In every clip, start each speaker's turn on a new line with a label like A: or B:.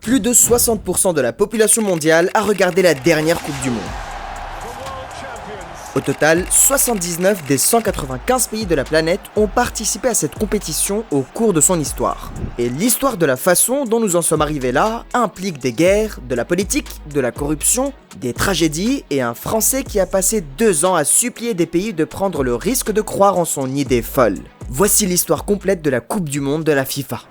A: plus de 60% de la population mondiale a regardé la dernière Coupe du Monde. Au total, 79 des 195 pays de la planète ont participé à cette compétition au cours de son histoire. Et l'histoire de la façon dont nous en sommes arrivés là implique des guerres, de la politique, de la corruption, des tragédies et un Français qui a passé 2 ans à supplier des pays de prendre le risque de croire en son idée folle. Voici l'histoire complète de la Coupe du Monde de la FIFA.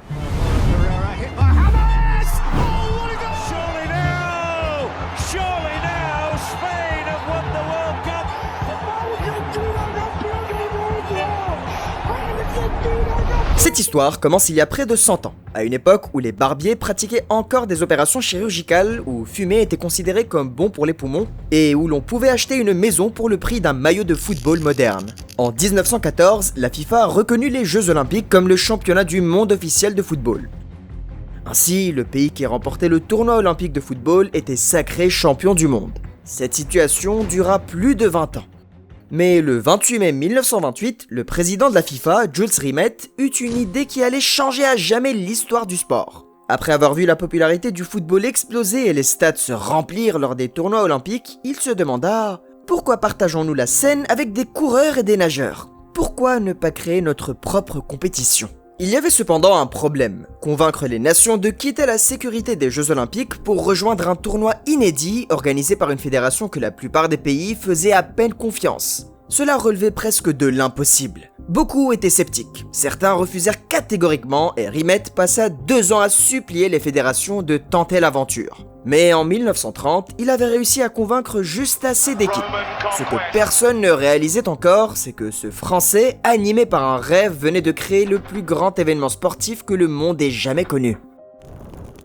A: Cette histoire commence il y a près de 100 ans, à une époque où les barbiers pratiquaient encore des opérations chirurgicales, où fumer était considéré comme bon pour les poumons, et où l'on pouvait acheter une maison pour le prix d'un maillot de football moderne. En 1914, la FIFA a reconnu les Jeux Olympiques comme le championnat du monde officiel de football. Ainsi, le pays qui remportait le tournoi olympique de football était sacré champion du monde. Cette situation dura plus de 20 ans. Mais le 28 mai 1928, le président de la FIFA, Jules Rimet, eut une idée qui allait changer à jamais l'histoire du sport. Après avoir vu la popularité du football exploser et les stades se remplir lors des tournois olympiques, il se demanda « Pourquoi partageons-nous la scène avec des coureurs et des nageurs ? Pourquoi ne pas créer notre propre compétition ?» Il y avait cependant un problème, convaincre les nations de quitter la sécurité des Jeux Olympiques pour rejoindre un tournoi inédit organisé par une fédération que la plupart des pays faisaient à peine confiance. Cela relevait presque de l'impossible. Beaucoup étaient sceptiques, certains refusèrent catégoriquement et Rimet passa 2 ans à supplier les fédérations de tenter l'aventure. Mais en 1930, il avait réussi à convaincre juste assez d'équipes. Ce que personne ne réalisait encore, c'est que ce Français, animé par un rêve, venait de créer le plus grand événement sportif que le monde ait jamais connu.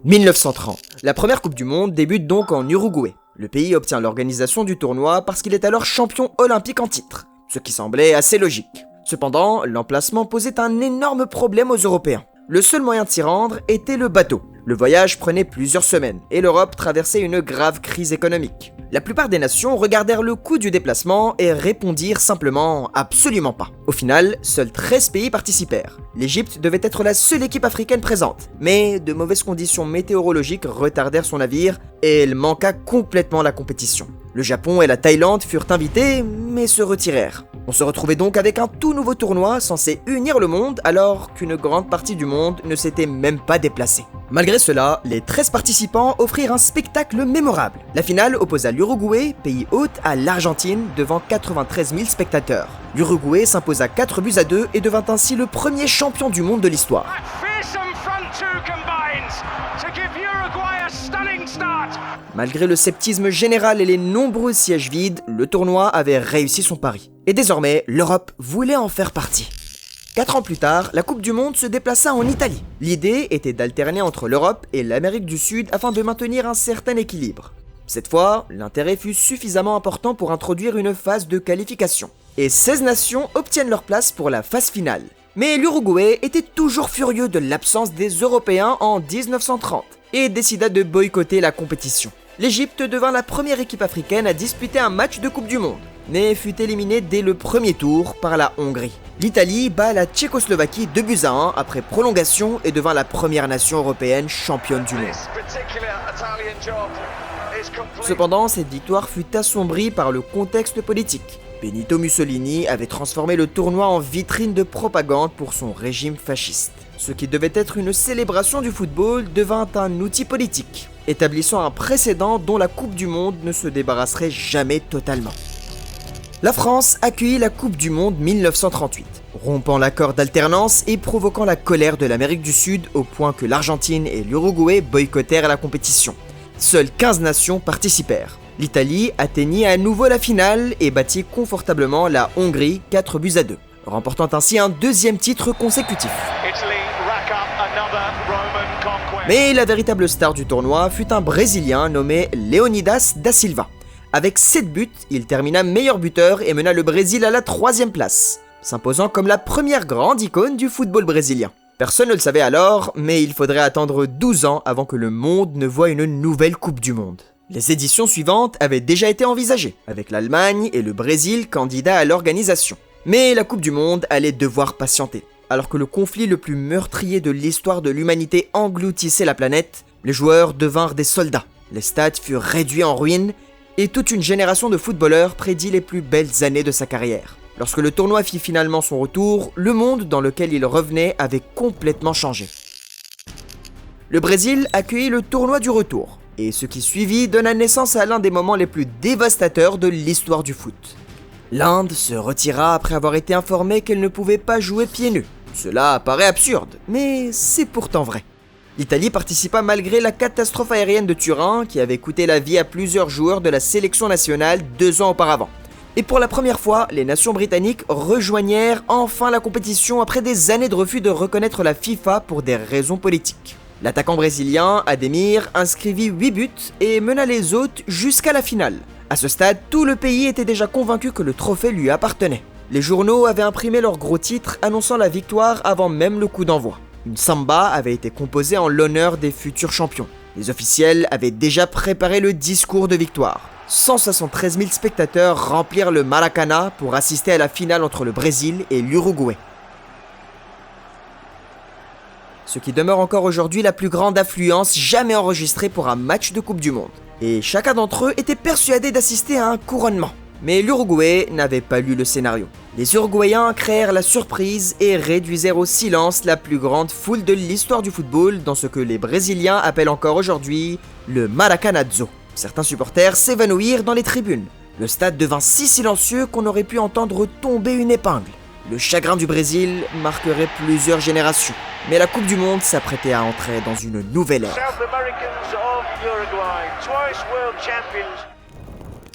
A: 1930. La première Coupe du Monde débute donc en Uruguay. Le pays obtient l'organisation du tournoi parce qu'il est alors champion olympique en titre, ce qui semblait assez logique. Cependant, l'emplacement posait un énorme problème aux Européens. Le seul moyen de s'y rendre était le bateau. Le voyage prenait plusieurs semaines et l'Europe traversait une grave crise économique. La plupart des nations regardèrent le coût du déplacement et répondirent simplement « absolument pas ». Au final, seuls 13 pays participèrent. L'Égypte devait être la seule équipe africaine présente, mais de mauvaises conditions météorologiques retardèrent son navire et elle manqua complètement la compétition. Le Japon et la Thaïlande furent invités, mais se retirèrent. On se retrouvait donc avec un tout nouveau tournoi censé unir le monde alors qu'une grande partie du monde ne s'était même pas déplacée. Malgré cela, les 13 participants offrirent un spectacle mémorable. La finale opposa l'Uruguay, pays hôte, à l'Argentine devant 93 000 spectateurs. L'Uruguay s'imposa 4-2 et devint ainsi le premier champion du monde de l'histoire. Malgré le sceptisme général et les nombreux sièges vides, le tournoi avait réussi son pari. Et désormais, l'Europe voulait en faire partie. 4 ans plus tard, la Coupe du Monde se déplaça en Italie. L'idée était d'alterner entre l'Europe et l'Amérique du Sud afin de maintenir un certain équilibre. Cette fois, l'intérêt fut suffisamment important pour introduire une phase de qualification. Et 16 nations obtiennent leur place pour la phase finale. Mais l'Uruguay était toujours furieux de l'absence des Européens en 1930 et décida de boycotter la compétition. L'Égypte devint la première équipe africaine à disputer un match de Coupe du Monde, mais fut éliminée dès le premier tour par la Hongrie. L'Italie bat la Tchécoslovaquie 2-1 après prolongation et devint la première nation européenne championne du monde. Cependant, cette victoire fut assombrie par le contexte politique. Benito Mussolini avait transformé le tournoi en vitrine de propagande pour son régime fasciste. Ce qui devait être une célébration du football devint un outil politique, établissant un précédent dont la Coupe du Monde ne se débarrasserait jamais totalement. La France accueillit la Coupe du Monde 1938, rompant l'accord d'alternance et provoquant la colère de l'Amérique du Sud au point que l'Argentine et l'Uruguay boycottèrent la compétition. Seules 15 nations participèrent. L'Italie atteignit à nouveau la finale et battit confortablement la Hongrie 4-2, remportant ainsi un 2e titre consécutif. Mais la véritable star du tournoi fut un Brésilien nommé Leonidas da Silva. Avec 7 buts, il termina meilleur buteur et mena le Brésil à la 3e place, s'imposant comme la première grande icône du football brésilien. Personne ne le savait alors, mais il faudrait attendre 12 ans avant que le monde ne voie une nouvelle Coupe du Monde. Les éditions suivantes avaient déjà été envisagées, avec l'Allemagne et le Brésil candidats à l'organisation. Mais la Coupe du Monde allait devoir patienter. Alors que le conflit le plus meurtrier de l'histoire de l'humanité engloutissait la planète, Les joueurs devinrent des soldats, les stades furent réduits en ruines, et toute une génération de footballeurs prédit les plus belles années de sa carrière. Lorsque le tournoi fit finalement son retour, le monde dans lequel il revenait avait complètement changé. Le Brésil accueillit le tournoi du retour, et ce qui suivit donna naissance à l'un des moments les plus dévastateurs de l'histoire du foot. L'Inde se retira après avoir été informée qu'elle ne pouvait pas jouer pieds nus. Cela paraît absurde, mais c'est pourtant vrai. L'Italie participa malgré la catastrophe aérienne de Turin qui avait coûté la vie à plusieurs joueurs de la sélection nationale 2 ans auparavant. Et pour la première fois, les nations britanniques rejoignèrent enfin la compétition après des années de refus de reconnaître la FIFA pour des raisons politiques. L'attaquant brésilien, Ademir, inscrivit 8 buts et mena les hôtes jusqu'à la finale. À ce stade, tout le pays était déjà convaincu que le trophée lui appartenait. Les journaux avaient imprimé leur gros titre annonçant la victoire avant même le coup d'envoi. Une samba avait été composée en l'honneur des futurs champions. Les officiels avaient déjà préparé le discours de victoire. 173 000 spectateurs remplirent le Maracanã pour assister à la finale entre le Brésil et l'Uruguay. Ce qui demeure encore aujourd'hui la plus grande affluence jamais enregistrée pour un match de Coupe du Monde. Et chacun d'entre eux était persuadé d'assister à un couronnement. Mais l'Uruguay n'avait pas lu le scénario. Les Uruguayens créèrent la surprise et réduisirent au silence la plus grande foule de l'histoire du football dans ce que les Brésiliens appellent encore aujourd'hui le Maracanazo. Certains supporters s'évanouirent dans les tribunes. Le stade devint si silencieux qu'on aurait pu entendre tomber une épingle. Le chagrin du Brésil marquerait plusieurs générations. Mais la Coupe du Monde s'apprêtait à entrer dans une nouvelle ère.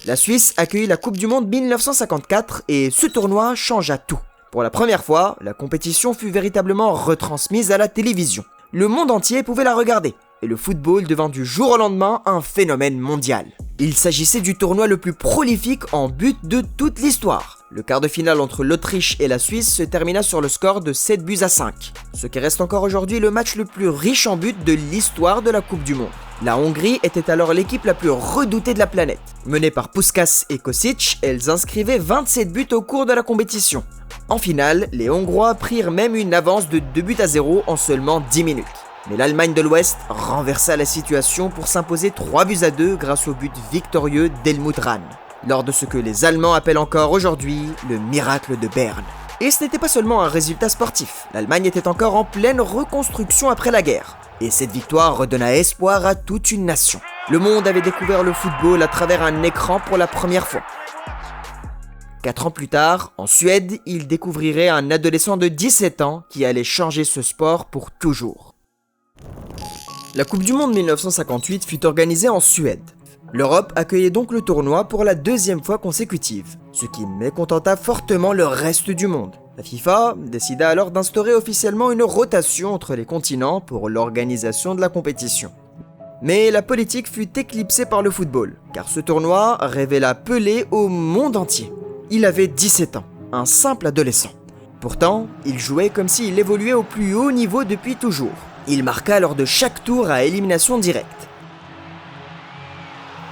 A: La Suisse accueillit la Coupe du Monde 1954 et ce tournoi changea tout. Pour la première fois, la compétition fut véritablement retransmise à la télévision. Le monde entier pouvait la regarder, et le football devint du jour au lendemain un phénomène mondial. Il s'agissait du tournoi le plus prolifique en buts de toute l'histoire. Le quart de finale entre l'Autriche et la Suisse se termina sur le score de 7-5, ce qui reste encore aujourd'hui le match le plus riche en buts de l'histoire de la Coupe du Monde. La Hongrie était alors l'équipe la plus redoutée de la planète. Menée par Puskás et Kosic, elles inscrivaient 27 buts au cours de la compétition. En finale, les Hongrois prirent même une avance de 2-0 en seulement 10 minutes. Mais l'Allemagne de l'Ouest renversa la situation pour s'imposer 3-2 grâce au but victorieux d'Helmut Rahn, lors de ce que les Allemands appellent encore aujourd'hui le miracle de Berne. Et ce n'était pas seulement un résultat sportif, l'Allemagne était encore en pleine reconstruction après la guerre. Et cette victoire redonna espoir à toute une nation. Le monde avait découvert le football à travers un écran pour la première fois. 4 ans plus tard, en Suède, il découvrirait un adolescent de 17 ans qui allait changer ce sport pour toujours. La Coupe du Monde 1958 fut organisée en Suède. L'Europe accueillait donc le tournoi pour la 2e fois consécutive, ce qui mécontenta fortement le reste du monde. La FIFA décida alors d'instaurer officiellement une rotation entre les continents pour l'organisation de la compétition. Mais la politique fut éclipsée par le football, car ce tournoi révéla Pelé au monde entier. Il avait 17 ans, un simple adolescent. Pourtant, il jouait comme s'il évoluait au plus haut niveau depuis toujours. Il marqua lors de chaque tour à élimination directe.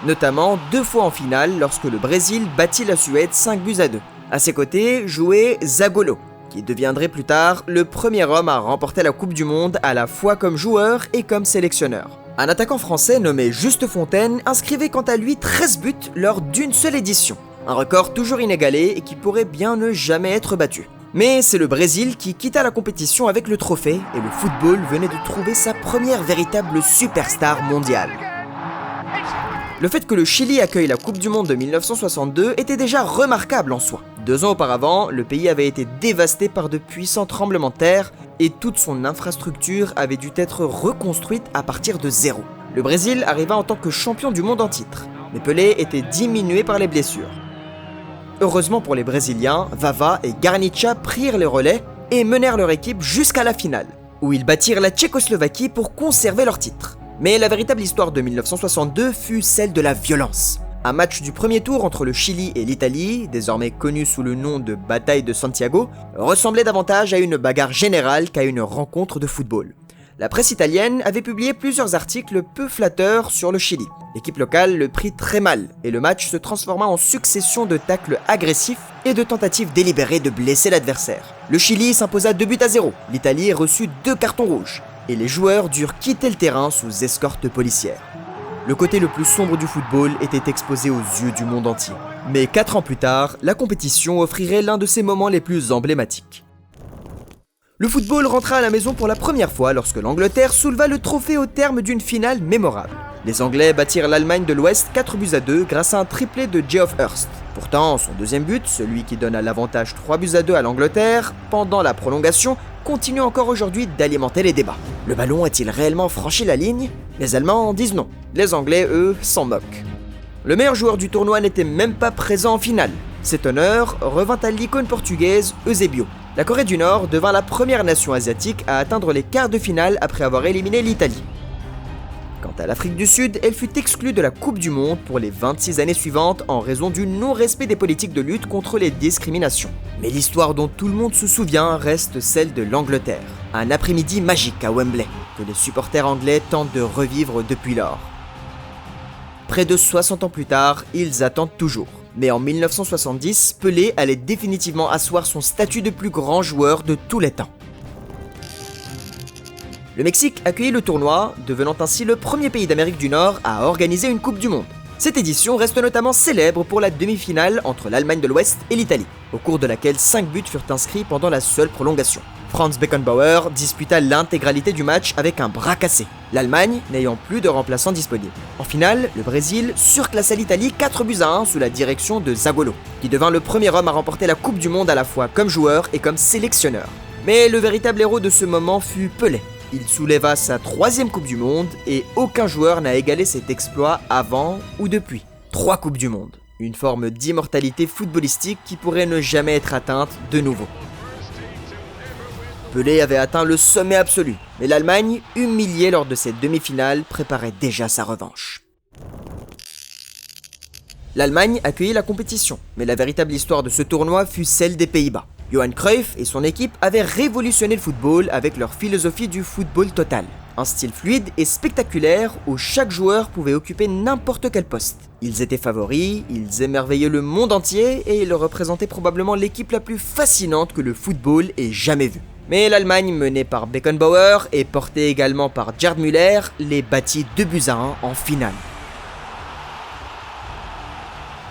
A: Notamment 2 fois en finale lorsque le Brésil battit la Suède 5-2. À ses côtés jouait Zagallo, qui deviendrait plus tard le premier homme à remporter la Coupe du Monde à la fois comme joueur et comme sélectionneur. Un attaquant français nommé Juste Fontaine inscrivait quant à lui 13 buts lors d'une seule édition. Un record toujours inégalé et qui pourrait bien ne jamais être battu. Mais c'est le Brésil qui quitta la compétition avec le trophée et le football venait de trouver sa première véritable superstar mondiale. Le fait que le Chili accueille la Coupe du Monde de 1962 était déjà remarquable en soi. 2 ans auparavant, le pays avait été dévasté par de puissants tremblements de terre et toute son infrastructure avait dû être reconstruite à partir de zéro. Le Brésil arriva en tant que champion du monde en titre, mais Pelé était diminué par les blessures. Heureusement pour les Brésiliens, Vava et Garrincha prirent les relais et menèrent leur équipe jusqu'à la finale, où ils battirent la Tchécoslovaquie pour conserver leur titre. Mais la véritable histoire de 1962 fut celle de la violence. Un match du premier tour entre le Chili et l'Italie, désormais connu sous le nom de Bataille de Santiago, ressemblait davantage à une bagarre générale qu'à une rencontre de football. La presse italienne avait publié plusieurs articles peu flatteurs sur le Chili. L'équipe locale le prit très mal et le match se transforma en succession de tacles agressifs et de tentatives délibérées de blesser l'adversaire. Le Chili s'imposa 2-0. L'Italie reçut 2 cartons rouges. et les joueurs durent quitter le terrain sous escorte policière. Le côté le plus sombre du football était exposé aux yeux du monde entier. Mais 4 ans plus tard, la compétition offrirait l'un de ses moments les plus emblématiques. Le football rentra à la maison pour la première fois lorsque l'Angleterre souleva le trophée au terme d'une finale mémorable. Les Anglais battirent l'Allemagne de l'Ouest 4-2 grâce à un triplé de Geoff Hurst. Pourtant, son deuxième but, celui qui donne l'avantage 3-2 à l'Angleterre, pendant la prolongation, continue encore aujourd'hui d'alimenter les débats. Le ballon a-t-il réellement franchi la ligne? Les Allemands disent non. Les Anglais, eux, s'en moquent. Le meilleur joueur du tournoi n'était même pas présent en finale. Cet honneur revint à l'icône portugaise Eusébio. La Corée du Nord devint la première nation asiatique à atteindre les quarts de finale après avoir éliminé l'Italie. Quant à l'Afrique du Sud, elle fut exclue de la Coupe du Monde pour les 26 années suivantes en raison du non-respect des politiques de lutte contre les discriminations. Mais l'histoire dont tout le monde se souvient reste celle de l'Angleterre. Un après-midi magique à Wembley, que les supporters anglais tentent de revivre depuis lors. Près de 60 ans plus tard, ils attendent toujours. Mais en 1970, Pelé allait définitivement asseoir son statut de plus grand joueur de tous les temps. Le Mexique accueillit le tournoi, devenant ainsi le premier pays d'Amérique du Nord à organiser une Coupe du Monde. Cette édition reste notamment célèbre pour la demi-finale entre l'Allemagne de l'Ouest et l'Italie, au cours de laquelle 5 buts furent inscrits pendant la seule prolongation. Franz Beckenbauer disputa l'intégralité du match avec un bras cassé, l'Allemagne n'ayant plus de remplaçants disponibles. En finale, le Brésil surclassa l'Italie 4-1 sous la direction de Zagallo, qui devint le premier homme à remporter la Coupe du Monde à la fois comme joueur et comme sélectionneur. Mais le véritable héros de ce moment fut Pelé. Il souleva sa 3e Coupe du Monde et aucun joueur n'a égalé cet exploit avant ou depuis. 3 Coupes du Monde, une forme d'immortalité footballistique qui pourrait ne jamais être atteinte de nouveau. Pelé avait atteint le sommet absolu, mais l'Allemagne, humiliée lors de cette demi-finale, préparait déjà sa revanche. L'Allemagne accueillit la compétition, mais la véritable histoire de ce tournoi fut celle des Pays-Bas. Johan Cruyff et son équipe avaient révolutionné le football avec leur philosophie du football total. Un style fluide et spectaculaire où chaque joueur pouvait occuper n'importe quel poste. Ils étaient favoris, ils émerveillaient le monde entier et ils représentaient probablement l'équipe la plus fascinante que le football ait jamais vue. Mais l'Allemagne, menée par Beckenbauer et portée également par Gerd Müller, les battit 2-1 en finale.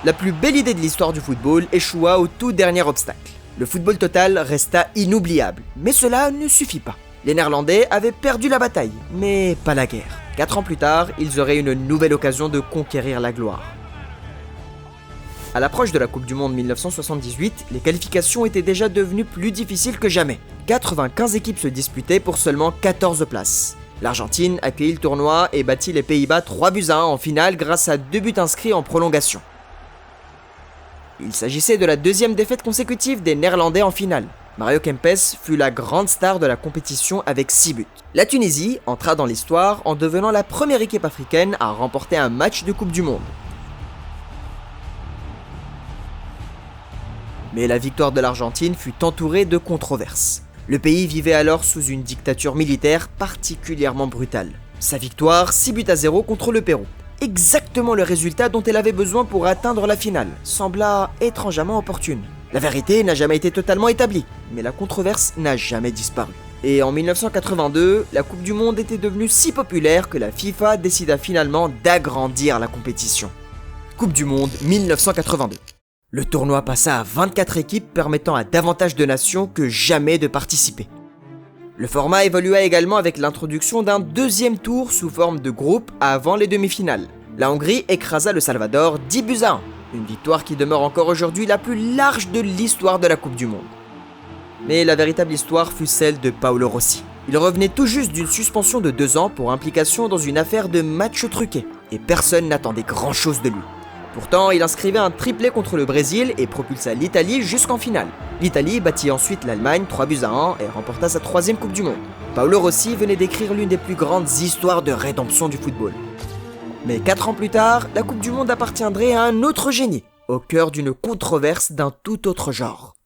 A: La plus belle idée de l'histoire du football échoua au tout dernier obstacle. Le football total resta inoubliable, mais cela ne suffit pas. Les Néerlandais avaient perdu la bataille, mais pas la guerre. 4 ans plus tard, ils auraient une nouvelle occasion de conquérir la gloire. À l'approche de la Coupe du Monde 1978, les qualifications étaient déjà devenues plus difficiles que jamais. 95 équipes se disputaient pour seulement 14 places. L'Argentine accueillit le tournoi et battit les Pays-Bas 3-1 en finale grâce à 2 buts inscrits en prolongation. Il s'agissait de la 2e défaite consécutive des Néerlandais en finale. Mario Kempes fut la grande star de la compétition avec 6 buts. La Tunisie entra dans l'histoire en devenant la première équipe africaine à remporter un match de Coupe du Monde. Mais la victoire de l'Argentine fut entourée de controverses. Le pays vivait alors sous une dictature militaire particulièrement brutale. Sa victoire, 6-0 contre le Pérou. Exactement le résultat dont elle avait besoin pour atteindre la finale, sembla étrangement opportune. La vérité n'a jamais été totalement établie, mais la controverse n'a jamais disparu. Et en 1982, la Coupe du Monde était devenue si populaire que la FIFA décida finalement d'agrandir la compétition. Coupe du Monde 1982. Le tournoi passa à 24 équipes permettant à davantage de nations que jamais de participer. Le format évolua également avec l'introduction d'un 2e tour sous forme de groupe avant les demi-finales. La Hongrie écrasa le Salvador 10-1, une victoire qui demeure encore aujourd'hui la plus large de l'histoire de la Coupe du Monde. Mais la véritable histoire fut celle de Paolo Rossi. Il revenait tout juste d'une suspension de 2 ans pour implication dans une affaire de match truqué, et personne n'attendait grand-chose de lui. Pourtant, il inscrivait un triplé contre le Brésil et propulsa l'Italie jusqu'en finale. L'Italie battit ensuite l'Allemagne 3-1 et remporta sa 3e Coupe du Monde. Paolo Rossi venait d'écrire l'une des plus grandes histoires de rédemption du football. Mais 4 ans plus tard, la Coupe du Monde appartiendrait à un autre génie, au cœur d'une controverse d'un tout autre genre.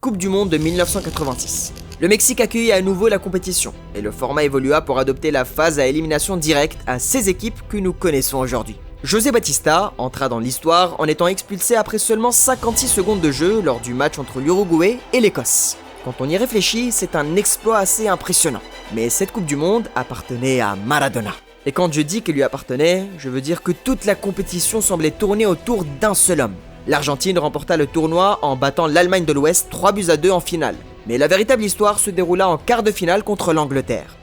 A: Coupe du Monde de 1986. Le Mexique accueillit à nouveau la compétition, et le format évolua pour adopter la phase à élimination directe à 16 équipes que nous connaissons aujourd'hui. José Batista entra dans l'histoire en étant expulsé après seulement 56 secondes de jeu lors du match entre l'Uruguay et l'Écosse. Quand on y réfléchit, c'est un exploit assez impressionnant. Mais cette Coupe du Monde appartenait à Maradona. Et quand je dis qu'elle lui appartenait, je veux dire que toute la compétition semblait tourner autour d'un seul homme. L'Argentine remporta le tournoi en battant l'Allemagne de l'Ouest 3-2 en finale. Mais la véritable histoire se déroula en quart de finale contre l'Angleterre.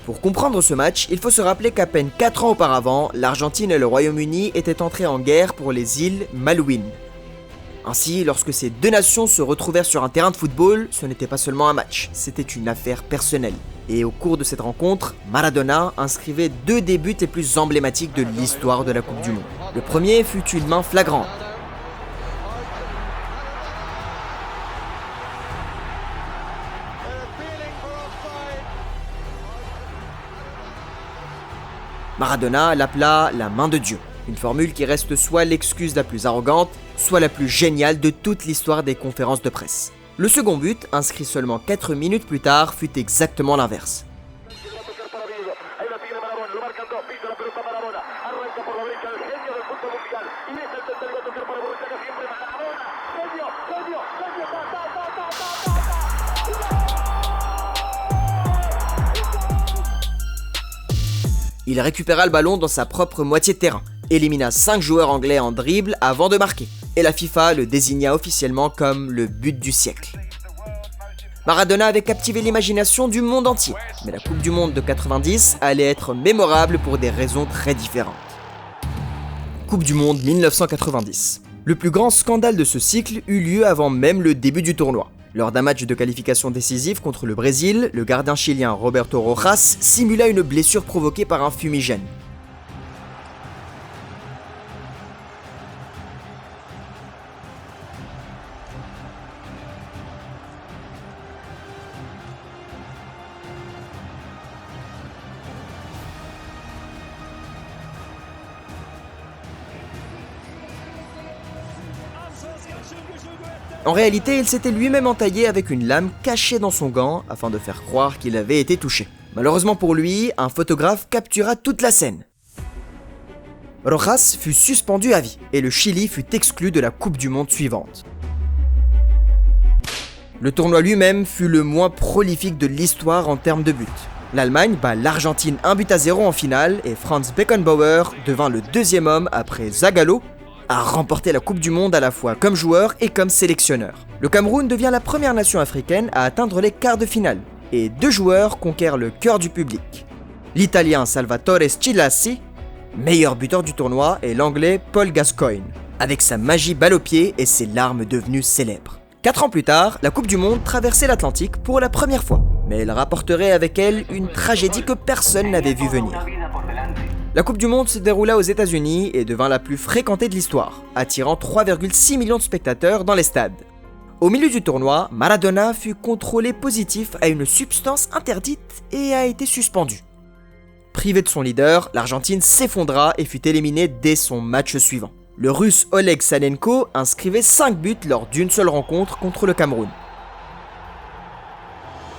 A: Pour comprendre ce match, il faut se rappeler qu'à peine 4 ans auparavant, l'Argentine et le Royaume-Uni étaient entrés en guerre pour les îles Malouines. Ainsi, lorsque ces deux nations se retrouvèrent sur un terrain de football, ce n'était pas seulement un match, c'était une affaire personnelle. Et au cours de cette rencontre, Maradona inscrivait 2 des buts les plus emblématiques de l'histoire de la Coupe du Monde. Le premier fut une main flagrante. Maradona l'appela la main de Dieu, une formule qui reste soit l'excuse la plus arrogante, soit la plus géniale de toute l'histoire des conférences de presse. Le second but, inscrit seulement 4 minutes plus tard, fut exactement l'inverse. Il récupéra le ballon dans sa propre moitié de terrain, élimina 5 joueurs anglais en dribble avant de marquer, et la FIFA le désigna officiellement comme le but du siècle. Maradona avait captivé l'imagination du monde entier, mais la Coupe du Monde de 90 allait être mémorable pour des raisons très différentes. Coupe du Monde 1990. Le plus grand scandale de ce cycle eut lieu avant même le début du tournoi. Lors d'un match de qualification décisif contre le Brésil, le gardien chilien Roberto Rojas simula une blessure provoquée par un fumigène. En réalité, il s'était lui-même entaillé avec une lame cachée dans son gant afin de faire croire qu'il avait été touché. Malheureusement pour lui, un photographe captura toute la scène. Rojas fut suspendu à vie et le Chili fut exclu de la Coupe du Monde suivante. Le tournoi lui-même fut le moins prolifique de l'histoire en termes de buts. L'Allemagne bat l'Argentine 1-0 en finale et Franz Beckenbauer devint le deuxième homme après Zagallo a remporté la Coupe du Monde à la fois comme joueur et comme sélectionneur. Le Cameroun devient la première nation africaine à atteindre les quarts de finale, et 2 joueurs conquièrent le cœur du public. L'Italien Salvatore Schillaci, meilleur buteur du tournoi, et l'Anglais Paul Gascoigne, avec sa magie balle au pied et ses larmes devenues célèbres. 4 ans plus tard, la Coupe du Monde traversait l'Atlantique pour la première fois, mais elle rapporterait avec elle une tragédie que personne n'avait vu venir. La Coupe du Monde se déroula aux États-Unis et devint la plus fréquentée de l'histoire, attirant 3,6 millions de spectateurs dans les stades. Au milieu du tournoi, Maradona fut contrôlé positif à une substance interdite et a été suspendu. Privé de son leader, l'Argentine s'effondra et fut éliminée dès son match suivant. Le Russe Oleg Sanenko inscrivait 5 buts lors d'une seule rencontre contre le Cameroun.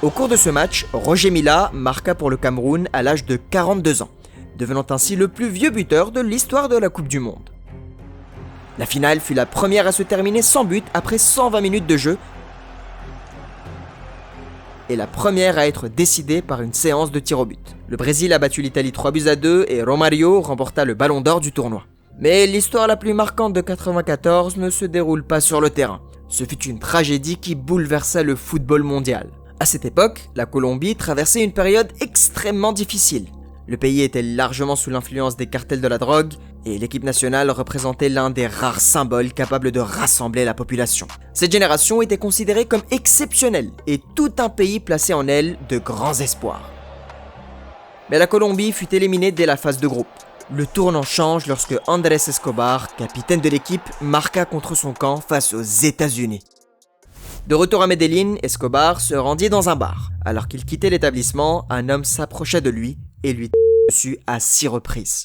A: Au cours de ce match, Roger Milla marqua pour le Cameroun à l'âge de 42 ans. Devenant ainsi le plus vieux buteur de l'histoire de la Coupe du Monde. La finale fut la première à se terminer sans but après 120 minutes de jeu et la première à être décidée par une séance de tir au but. Le Brésil a battu l'Italie 3-2 et Romario remporta le ballon d'or du tournoi. Mais l'histoire la plus marquante de 94 ne se déroule pas sur le terrain. Ce fut une tragédie qui bouleversa le football mondial. À cette époque, la Colombie traversait une période extrêmement difficile. Le pays était largement sous l'influence des cartels de la drogue et l'équipe nationale représentait l'un des rares symboles capables de rassembler la population. Cette génération était considérée comme exceptionnelle et tout un pays plaçait en elle de grands espoirs. Mais la Colombie fut éliminée dès la phase de groupe. Le tournant change lorsque Andrés Escobar, capitaine de l'équipe, marqua contre son camp face aux États-Unis. De retour à Medellín, Escobar se rendit dans un bar. Alors qu'il quittait l'établissement, un homme s'approcha de lui et lui dessus à 6 reprises.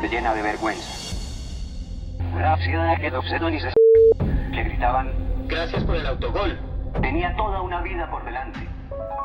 B: Llena de vergüenza. La ciudad quedó obseso y se que gritaban gracias por el autogol. Tenía toda una vida por delante.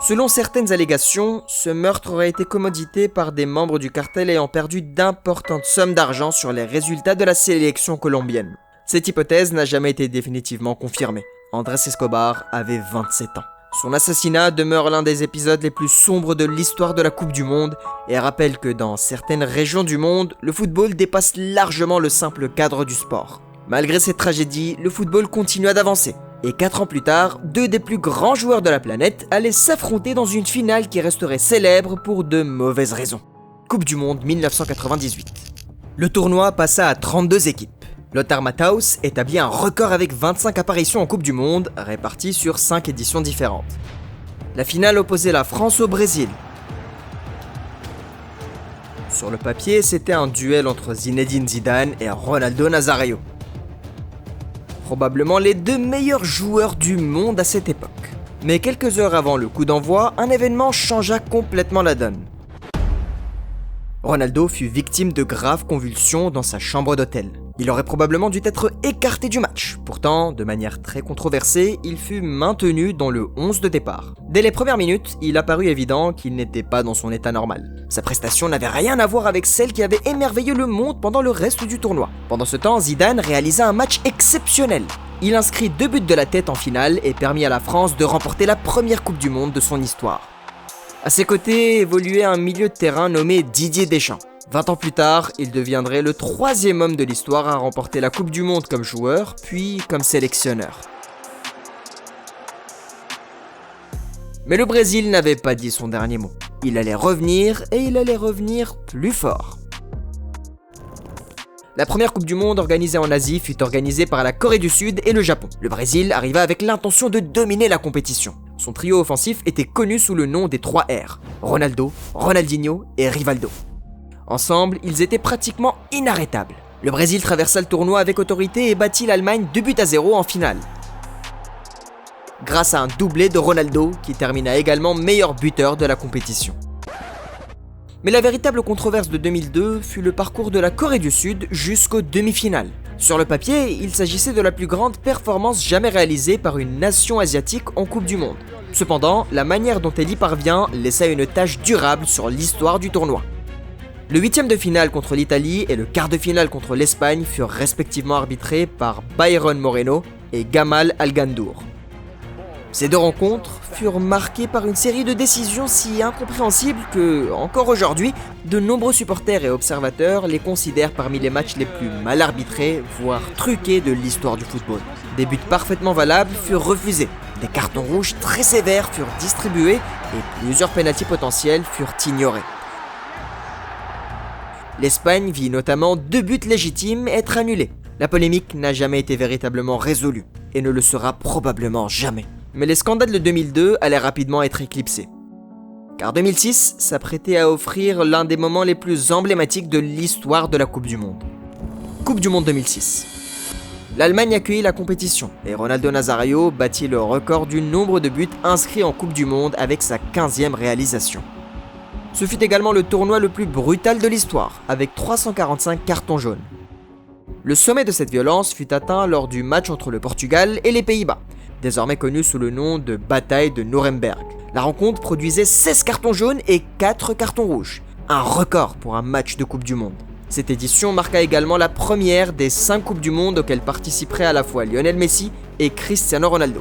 A: Selon certaines allégations, ce meurtre aurait été commandité par des membres du cartel ayant perdu d'importantes sommes d'argent sur les résultats de la sélection colombienne. Cette hypothèse n'a jamais été définitivement confirmée. Andrés Escobar avait 27 ans. Son assassinat demeure l'un des épisodes les plus sombres de l'histoire de la Coupe du Monde et rappelle que dans certaines régions du monde, le football dépasse largement le simple cadre du sport. Malgré cette tragédie, le football continua d'avancer. Et 4 ans plus tard, 2 des plus grands joueurs de la planète allaient s'affronter dans une finale qui resterait célèbre pour de mauvaises raisons. Coupe du Monde 1998. Le tournoi passa à 32 équipes. Lothar Matthaus établit un record avec 25 apparitions en Coupe du Monde, réparties sur 5 éditions différentes. La finale opposait la France au Brésil. Sur le papier, c'était un duel entre Zinedine Zidane et Ronaldo Nazario. Probablement les 2 meilleurs joueurs du monde à cette époque. Mais quelques heures avant le coup d'envoi, un événement changea complètement la donne. Ronaldo fut victime de graves convulsions dans sa chambre d'hôtel. Il aurait probablement dû être écarté du match. Pourtant, de manière très controversée, il fut maintenu dans le 11 de départ. Dès les premières minutes, il apparut évident qu'il n'était pas dans son état normal. Sa prestation n'avait rien à voir avec celle qui avait émerveillé le monde pendant le reste du tournoi. Pendant ce temps, Zidane réalisa un match exceptionnel. Il inscrit 2 buts de la tête en finale et permit à la France de remporter la première Coupe du Monde de son histoire. À ses côtés évoluait un milieu de terrain nommé Didier Deschamps. 20 ans plus tard, il deviendrait le 3e homme de l'histoire à remporter la Coupe du Monde comme joueur, puis comme sélectionneur. Mais le Brésil n'avait pas dit son dernier mot. Il allait revenir, et il allait revenir plus fort. La première Coupe du Monde organisée en Asie fut organisée par la Corée du Sud et le Japon. Le Brésil arriva avec l'intention de dominer la compétition. Son trio offensif était connu sous le nom des 3 R, Ronaldo, Ronaldinho et Rivaldo. Ensemble, ils étaient pratiquement inarrêtables. Le Brésil traversa le tournoi avec autorité et battit l'Allemagne 2-0 en finale. Grâce à un doublé de Ronaldo, qui termina également meilleur buteur de la compétition. Mais la véritable controverse de 2002 fut le parcours de la Corée du Sud jusqu'aux demi-finales. Sur le papier, il s'agissait de la plus grande performance jamais réalisée par une nation asiatique en Coupe du Monde. Cependant, la manière dont elle y parvient laissa une tache durable sur l'histoire du tournoi. Le 8e de finale contre l'Italie et le quart de finale contre l'Espagne furent respectivement arbitrés par Byron Moreno et Gamal Algandour. Ces 2 rencontres furent marquées par une série de décisions si incompréhensibles que, encore aujourd'hui, de nombreux supporters et observateurs les considèrent parmi les matchs les plus mal arbitrés, voire truqués de l'histoire du football. Des buts parfaitement valables furent refusés, des cartons rouges très sévères furent distribués et plusieurs pénaltys potentiels furent ignorés. L'Espagne vit notamment 2 buts légitimes être annulés. La polémique n'a jamais été véritablement résolue, et ne le sera probablement jamais. Mais les scandales de 2002 allaient rapidement être éclipsés. Car 2006 s'apprêtait à offrir l'un des moments les plus emblématiques de l'histoire de la Coupe du Monde. Coupe du Monde 2006. L'Allemagne accueillit la compétition, et Ronaldo Nazario battit le record du nombre de buts inscrits en Coupe du Monde avec sa 15e réalisation. Ce fut également le tournoi le plus brutal de l'histoire, avec 345 cartons jaunes. Le sommet de cette violence fut atteint lors du match entre le Portugal et les Pays-Bas, désormais connu sous le nom de bataille de Nuremberg. La rencontre produisait 16 cartons jaunes et 4 cartons rouges, un record pour un match de Coupe du Monde. Cette édition marqua également la première des 5 Coupes du Monde auxquelles participeraient à la fois Lionel Messi et Cristiano Ronaldo,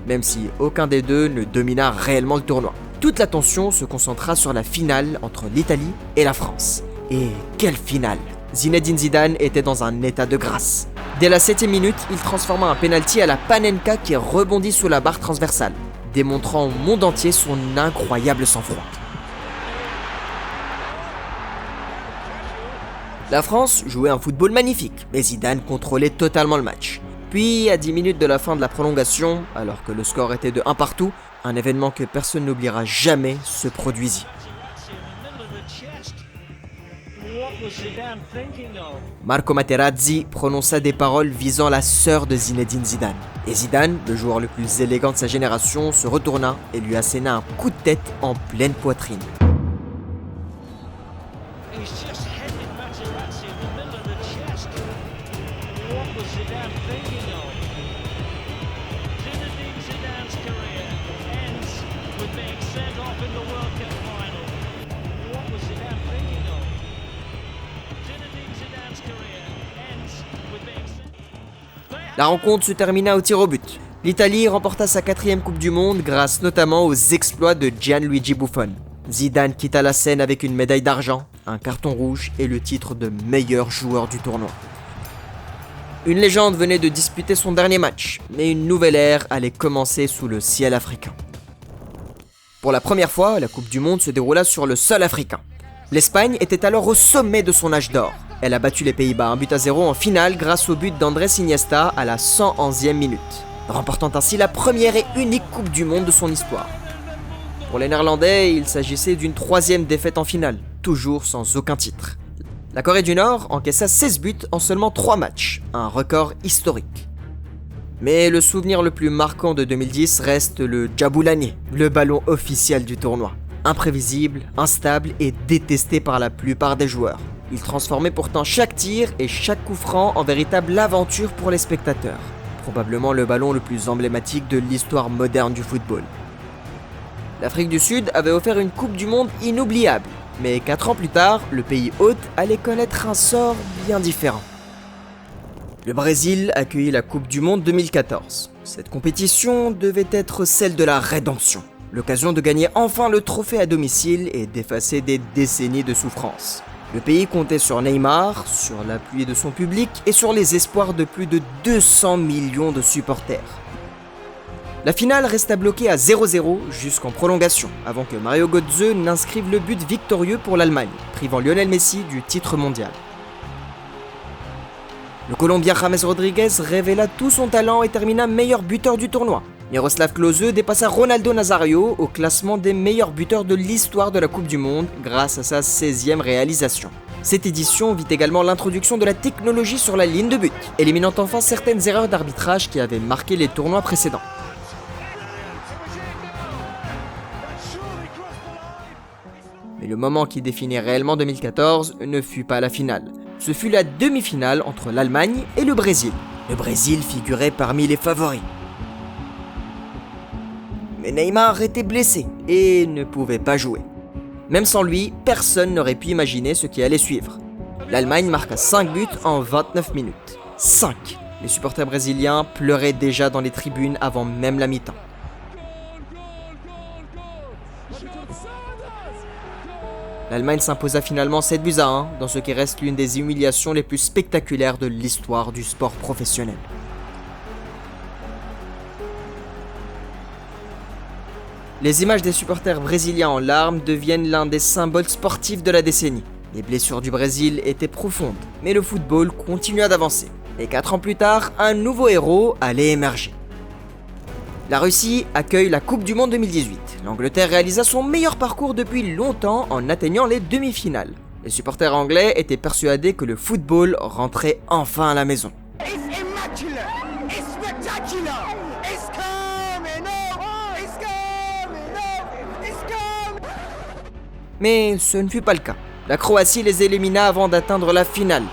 A: même si aucun des deux ne domina réellement le tournoi. Toute l'attention se concentra sur la finale entre l'Italie et la France. Et quelle finale! Zinedine Zidane était dans un état de grâce. Dès la 7e minute, il transforma un penalty à la Panenka qui rebondit sous la barre transversale, démontrant au monde entier son incroyable sang-froid. La France jouait un football magnifique, mais Zidane contrôlait totalement le match. Puis, à 10 minutes de la fin de la prolongation, alors que le score était de 1 partout, un événement que personne n'oubliera jamais se produisit. Marco Materazzi prononça des paroles visant la sœur de Zinedine Zidane. Et Zidane, le joueur le plus élégant de sa génération, se retourna et lui asséna un coup de tête en pleine poitrine. La rencontre se termina au tir au but. L'Italie remporta sa 4e Coupe du Monde grâce notamment aux exploits de Gianluigi Buffon. Zidane quitta la scène avec une médaille d'argent, un carton rouge et le titre de meilleur joueur du tournoi. Une légende venait de disputer son dernier match, mais une nouvelle ère allait commencer sous le ciel africain. Pour la première fois, la Coupe du Monde se déroula sur le sol africain. L'Espagne était alors au sommet de son âge d'or. Elle a battu les Pays-Bas 1-0 en finale grâce au but d'Andrés Iniesta à la 111e minute, remportant ainsi la première et unique Coupe du Monde de son histoire. Pour les Néerlandais, il s'agissait d'une 3e défaite en finale, toujours sans aucun titre. La Corée du Nord encaissa 16 buts en seulement 3 matchs, un record historique. Mais le souvenir le plus marquant de 2010 reste le Jabulani, le ballon officiel du tournoi. Imprévisible, instable et détesté par la plupart des joueurs. Il transformait pourtant chaque tir et chaque coup franc en véritable aventure pour les spectateurs. Probablement le ballon le plus emblématique de l'histoire moderne du football. L'Afrique du Sud avait offert une Coupe du Monde inoubliable, mais 4 ans plus tard, le pays hôte allait connaître un sort bien différent. Le Brésil accueillit la Coupe du Monde 2014. Cette compétition devait être celle de la rédemption, l'occasion de gagner enfin le trophée à domicile et d'effacer des décennies de souffrance. Le pays comptait sur Neymar, sur l'appui de son public et sur les espoirs de plus de 200 millions de supporters. La finale resta bloquée à 0-0 jusqu'en prolongation, avant que Mario Götze n'inscrive le but victorieux pour l'Allemagne, privant Lionel Messi du titre mondial. Le Colombien James Rodriguez révéla tout son talent et termina meilleur buteur du tournoi. Miroslav Klose dépassa Ronaldo Nazario au classement des meilleurs buteurs de l'histoire de la Coupe du Monde grâce à sa 16e réalisation. Cette édition vit également l'introduction de la technologie sur la ligne de but, éliminant enfin certaines erreurs d'arbitrage qui avaient marqué les tournois précédents. Mais le moment qui définit réellement 2014 ne fut pas la finale. Ce fut la demi-finale entre l'Allemagne et le Brésil. Le Brésil figurait parmi les favoris. Mais Neymar était blessé et ne pouvait pas jouer. Même sans lui, personne n'aurait pu imaginer ce qui allait suivre. L'Allemagne marqua 5 buts en 29 minutes. 5. Les supporters brésiliens pleuraient déjà dans les tribunes avant même la mi-temps. L'Allemagne s'imposa finalement 7-1 dans ce qui reste l'une des humiliations les plus spectaculaires de l'histoire du sport professionnel. Les images des supporters brésiliens en larmes deviennent l'un des symboles sportifs de la décennie. Les blessures du Brésil étaient profondes, mais le football continua d'avancer. Et 4 ans plus tard, un nouveau héros allait émerger. La Russie accueille la Coupe du Monde 2018. L'Angleterre réalisa son meilleur parcours depuis longtemps en atteignant les demi-finales. Les supporters anglais étaient persuadés que le football rentrait enfin à la maison. Mais ce ne fut pas le cas. La Croatie les élimina avant d'atteindre la finale.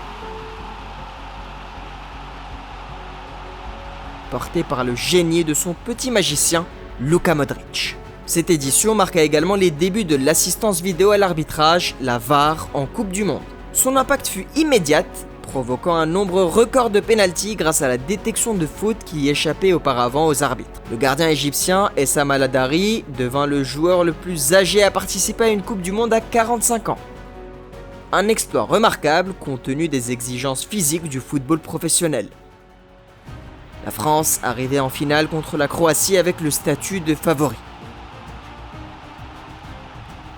A: Porté par le génie de son petit magicien, Luka Modric. Cette édition marqua également les débuts de l'assistance vidéo à l'arbitrage, la VAR, en Coupe du Monde. Son impact fut immédiat, provoquant un nombre record de pénaltys grâce à la détection de fautes qui échappaient auparavant aux arbitres. Le gardien égyptien Essam Al-Hadari devint le joueur le plus âgé à participer à une Coupe du Monde à 45 ans. Un exploit remarquable compte tenu des exigences physiques du football professionnel. La France arrivait en finale contre la Croatie avec le statut de favori.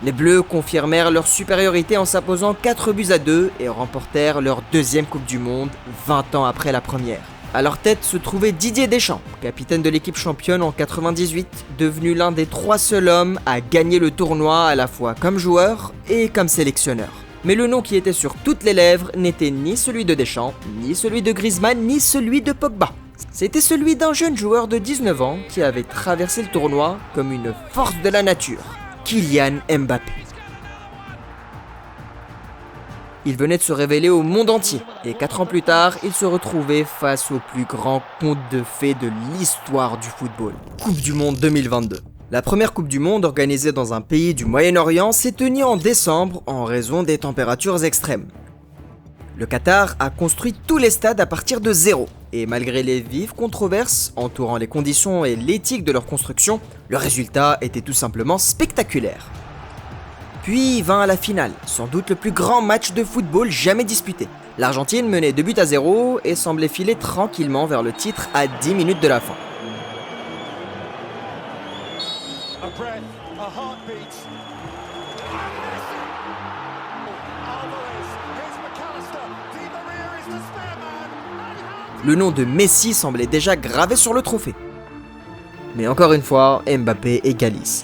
A: Les Bleus confirmèrent leur supériorité en s'imposant 4-2 et remportèrent leur 2e Coupe du Monde 20 ans après la première. À leur tête se trouvait Didier Deschamps, capitaine de l'équipe championne en 98, devenu l'un des 3 seuls hommes à gagner le tournoi à la fois comme joueur et comme sélectionneur. Mais le nom qui était sur toutes les lèvres n'était ni celui de Deschamps, ni celui de Griezmann, ni celui de Pogba. C'était celui d'un jeune joueur de 19 ans qui avait traversé le tournoi comme une force de la nature, Kylian Mbappé. Il venait de se révéler au monde entier, et 4 ans plus tard, il se retrouvait face au plus grand conte de fées de l'histoire du football. Coupe du Monde 2022. La première Coupe du Monde organisée dans un pays du Moyen-Orient s'est tenue en décembre en raison des températures extrêmes. Le Qatar a construit tous les stades à partir de zéro, et malgré les vives controverses entourant les conditions et l'éthique de leur construction, le résultat était tout simplement spectaculaire. Puis vint la finale, sans doute le plus grand match de football jamais disputé. L'Argentine menait 2-0 et semblait filer tranquillement vers le titre à 10 minutes de la fin. Le nom de Messi semblait déjà gravé sur le trophée. Mais encore une fois, Mbappé égalise.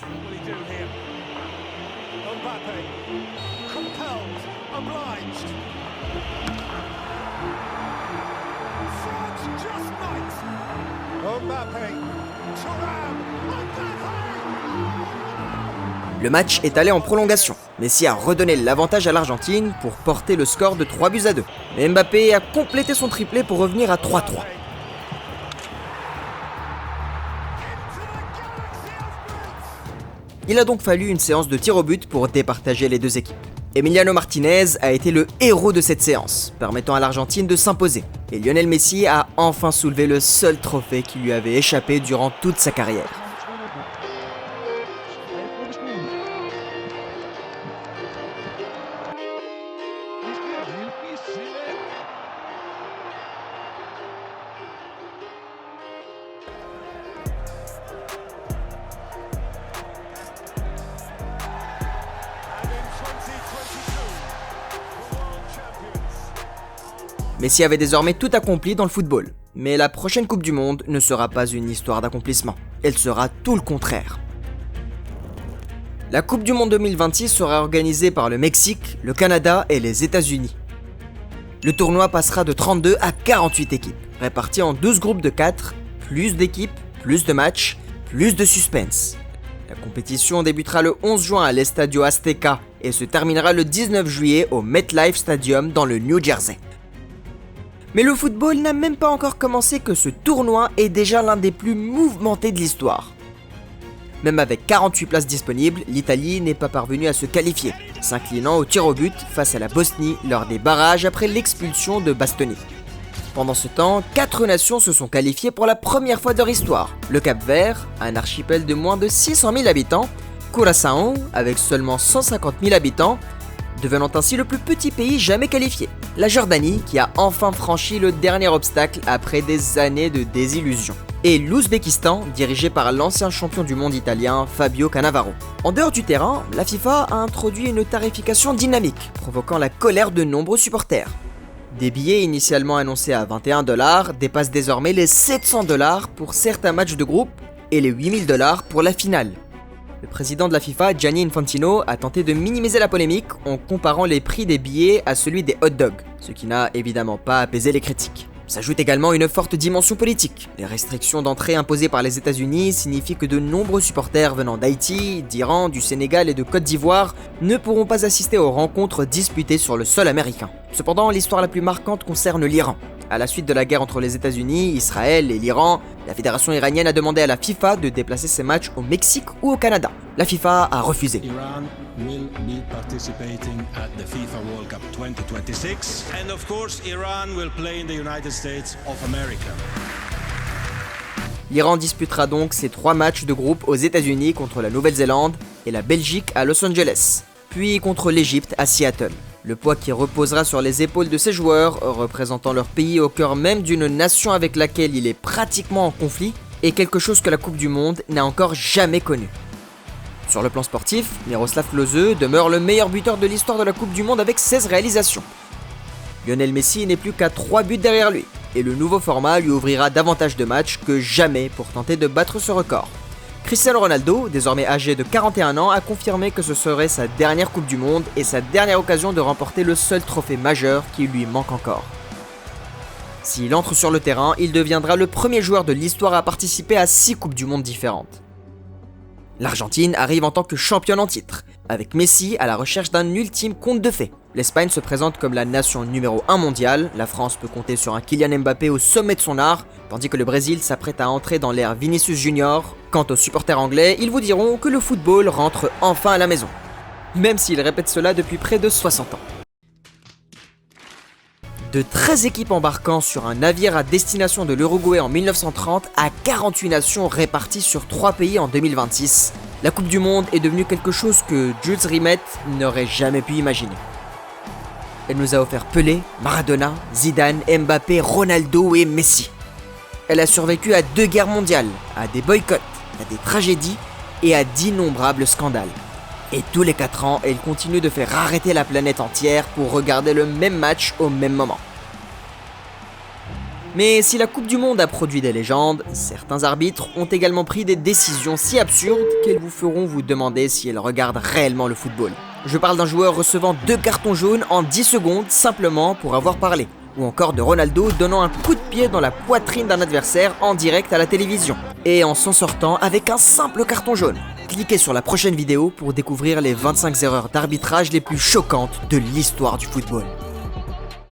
A: Le match est allé en prolongation. Messi a redonné l'avantage à l'Argentine pour porter le score de 3-2. Mais Mbappé a complété son triplé pour revenir à 3-3. Il a donc fallu une séance de tir au but pour départager les deux équipes. Emiliano Martinez a été le héros de cette séance, permettant à l'Argentine de s'imposer. Et Lionel Messi a enfin soulevé le seul trophée qui lui avait échappé durant toute sa carrière. Messi avait désormais tout accompli dans le football, mais la prochaine Coupe du Monde ne sera pas une histoire d'accomplissement, elle sera tout le contraire. La Coupe du Monde 2026 sera organisée par le Mexique, le Canada et les États-Unis. Le tournoi passera de 32 à 48 équipes, réparties en 12 groupes de 4, plus d'équipes, plus de matchs, plus de suspense. La compétition débutera le 11 juin à l'Estadio Azteca et se terminera le 19 juillet au MetLife Stadium dans le New Jersey. Mais le football n'a même pas encore commencé que ce tournoi est déjà l'un des plus mouvementés de l'histoire. Même avec 48 places disponibles, l'Italie n'est pas parvenue à se qualifier, s'inclinant au tir au but face à la Bosnie lors des barrages après l'expulsion de Bastoni. Pendant ce temps, 4 nations se sont qualifiées pour la première fois de leur histoire. Le Cap-Vert, un archipel de moins de 600 000 habitants, Curaçao, avec seulement 150 000 habitants, devenant ainsi le plus petit pays jamais qualifié. La Jordanie, qui a enfin franchi le dernier obstacle après des années de désillusion. Et l'Ouzbékistan, dirigé par l'ancien champion du monde italien Fabio Cannavaro. En dehors du terrain, la FIFA a introduit une tarification dynamique, provoquant la colère de nombreux supporters. Des billets initialement annoncés à 21$ dépassent désormais les 700$ pour certains matchs de groupe et les 8000$ pour la finale. Le président de la FIFA, Gianni Infantino, a tenté de minimiser la polémique en comparant les prix des billets à celui des hot dogs, ce qui n'a évidemment pas apaisé les critiques. S'ajoute également une forte dimension politique. Les restrictions d'entrée imposées par les États-Unis signifient que de nombreux supporters venant d'Haïti, d'Iran, du Sénégal et de Côte d'Ivoire ne pourront pas assister aux rencontres disputées sur le sol américain. Cependant, l'histoire la plus marquante concerne l'Iran. À la suite de la guerre entre les États-Unis, Israël et l'Iran, la fédération iranienne a demandé à la FIFA de déplacer ses matchs au Mexique ou au Canada. La FIFA a refusé.
C: Iran will be participating at the FIFA World Cup 2026 and of course Iran will play in the United States of America.
A: L'Iran disputera donc ses 3 matchs de groupe aux États-Unis contre la Nouvelle-Zélande et la Belgique à Los Angeles, puis contre l'Égypte à Seattle. Le poids qui reposera sur les épaules de ces joueurs, représentant leur pays au cœur même d'une nation avec laquelle il est pratiquement en conflit, est quelque chose que la Coupe du Monde n'a encore jamais connu. Sur le plan sportif, Miroslav Klose demeure le meilleur buteur de l'histoire de la Coupe du Monde avec 16 réalisations. Lionel Messi n'est plus qu'à 3 buts derrière lui, et le nouveau format lui ouvrira davantage de matchs que jamais pour tenter de battre ce record. Cristiano Ronaldo, désormais âgé de 41 ans, a confirmé que ce serait sa dernière Coupe du Monde et sa dernière occasion de remporter le seul trophée majeur qui lui manque encore. S'il entre sur le terrain, il deviendra le premier joueur de l'histoire à participer à 6 Coupes du Monde différentes. L'Argentine arrive en tant que championne en titre, avec Messi à la recherche d'un ultime conte de fées. L'Espagne se présente comme la nation numéro 1 mondiale, la France peut compter sur un Kylian Mbappé au sommet de son art, tandis que le Brésil s'apprête à entrer dans l'ère Vinicius Junior. Quant aux supporters anglais, ils vous diront que le football rentre enfin à la maison, même s'ils répètent cela depuis près de 60 ans. De 13 équipes embarquant sur un navire à destination de l'Uruguay en 1930 à 48 nations réparties sur 3 pays en 2026, la Coupe du Monde est devenue quelque chose que Jules Rimet n'aurait jamais pu imaginer. Elle nous a offert Pelé, Maradona, Zidane, Mbappé, Ronaldo et Messi. Elle a survécu à 2 guerres mondiales, à des boycotts, à des tragédies et à d'innombrables scandales. Et tous les 4 ans, elle continue de faire arrêter la planète entière pour regarder le même match au même moment. Mais si la Coupe du Monde a produit des légendes, certains arbitres ont également pris des décisions si absurdes qu'elles vous feront vous demander si elles regardent réellement le football. Je parle d'un joueur recevant 2 cartons jaunes en 10 secondes simplement pour avoir parlé, ou encore de Ronaldo donnant un coup de pied dans la poitrine d'un adversaire en direct à la télévision, et en s'en sortant avec un simple carton jaune. Cliquez sur la prochaine vidéo pour découvrir les 25 erreurs d'arbitrage les plus choquantes de l'histoire du football.